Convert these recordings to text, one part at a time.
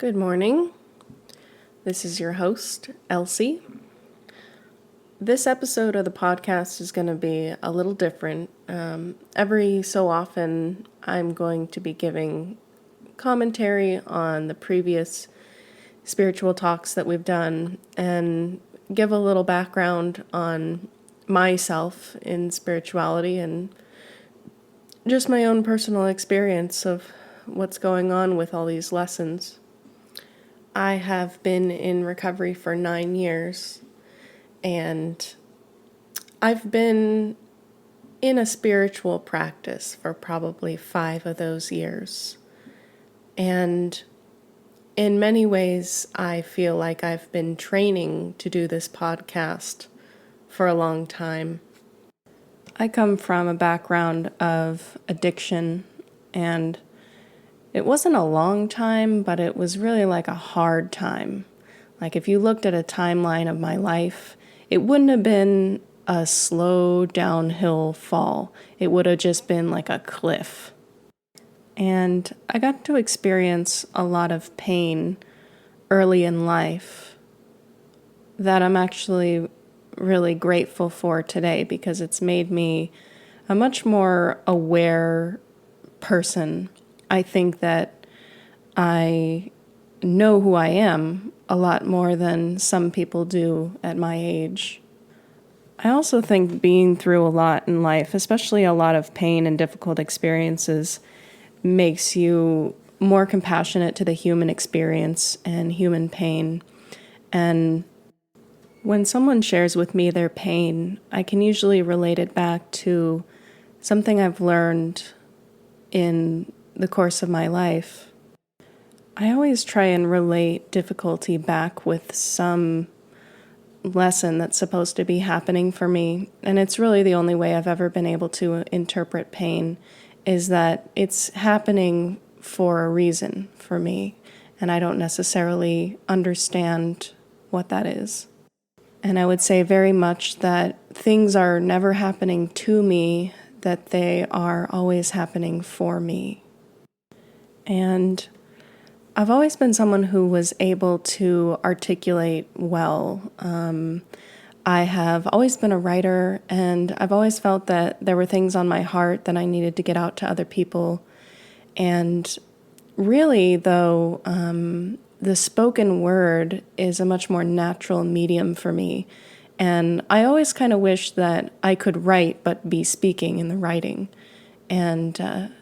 Good morning. This is your host, Elsie. This episode of the podcast is going to be a little different. Every so often, I'm going to be giving commentary on the previous spiritual talks that we've done and give a little background on myself in spirituality and just my own personal experience of what's going on with all these lessons. I have been in recovery for 9 years, and I've been in a spiritual practice for probably 5 of those years. And in many ways, I feel like I've been training to do this podcast for a long time. I come from a background of addiction, and it wasn't a long time, but it was really like a hard time. Like if you looked at a timeline of my life, it wouldn't have been a slow downhill fall. It would have just been like a cliff. And I got to experience a lot of pain early in life that I'm actually really grateful for today because it's made me a much more aware person. I think that I know who I am a lot more than some people do at my age. I also think being through a lot in life, especially a lot of pain and difficult experiences, makes you more compassionate to the human experience and human pain. And when someone shares with me their pain, I can usually relate it back to something I've learned in the course of my life. I always try and relate difficulty back with some lesson that's supposed to be happening for me, and it's really the only way I've ever been able to interpret pain is that it's happening for a reason for me, and I don't necessarily understand what that is. And I would say very much that things are never happening to me, that they are always happening for me. And I've always been someone who was able to articulate well. I have always been a writer, and I've always felt that there were things on my heart that I needed to get out to other people. And really, though, the spoken word is a much more natural medium for me. And I always kind of wish that I could write but be speaking in the writing. And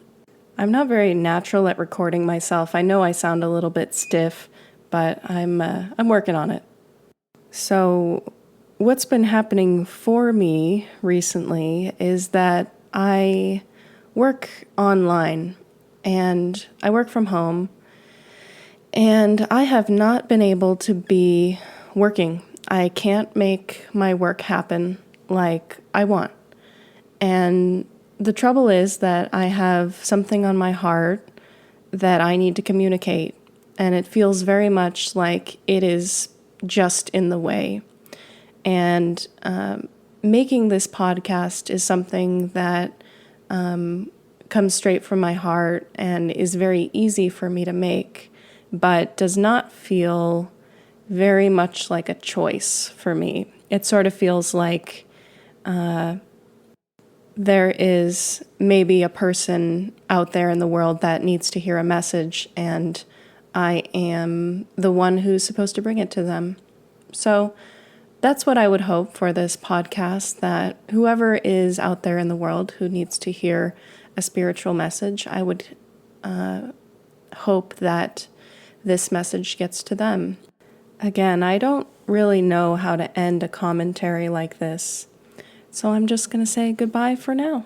I'm not very natural at recording myself. I know I sound a little bit stiff, but I'm working on it. So what's been happening for me recently is that I work online and I work from home, and I have not been able to be working. I can't make my work happen like I want. And the trouble is that I have something on my heart that I need to communicate, and it feels very much like it is just in the way. And making this podcast is something that comes straight from my heart and is very easy for me to make, but does not feel very much like a choice for me. It sort of feels like there is maybe a person out there in the world that needs to hear a message, and I am the one who's supposed to bring it to them. So that's what I would hope for this podcast, that whoever is out there in the world who needs to hear a spiritual message, I would hope that this message gets to them. Again, I don't really know how to end a commentary like this, so I'm just going to say goodbye for now.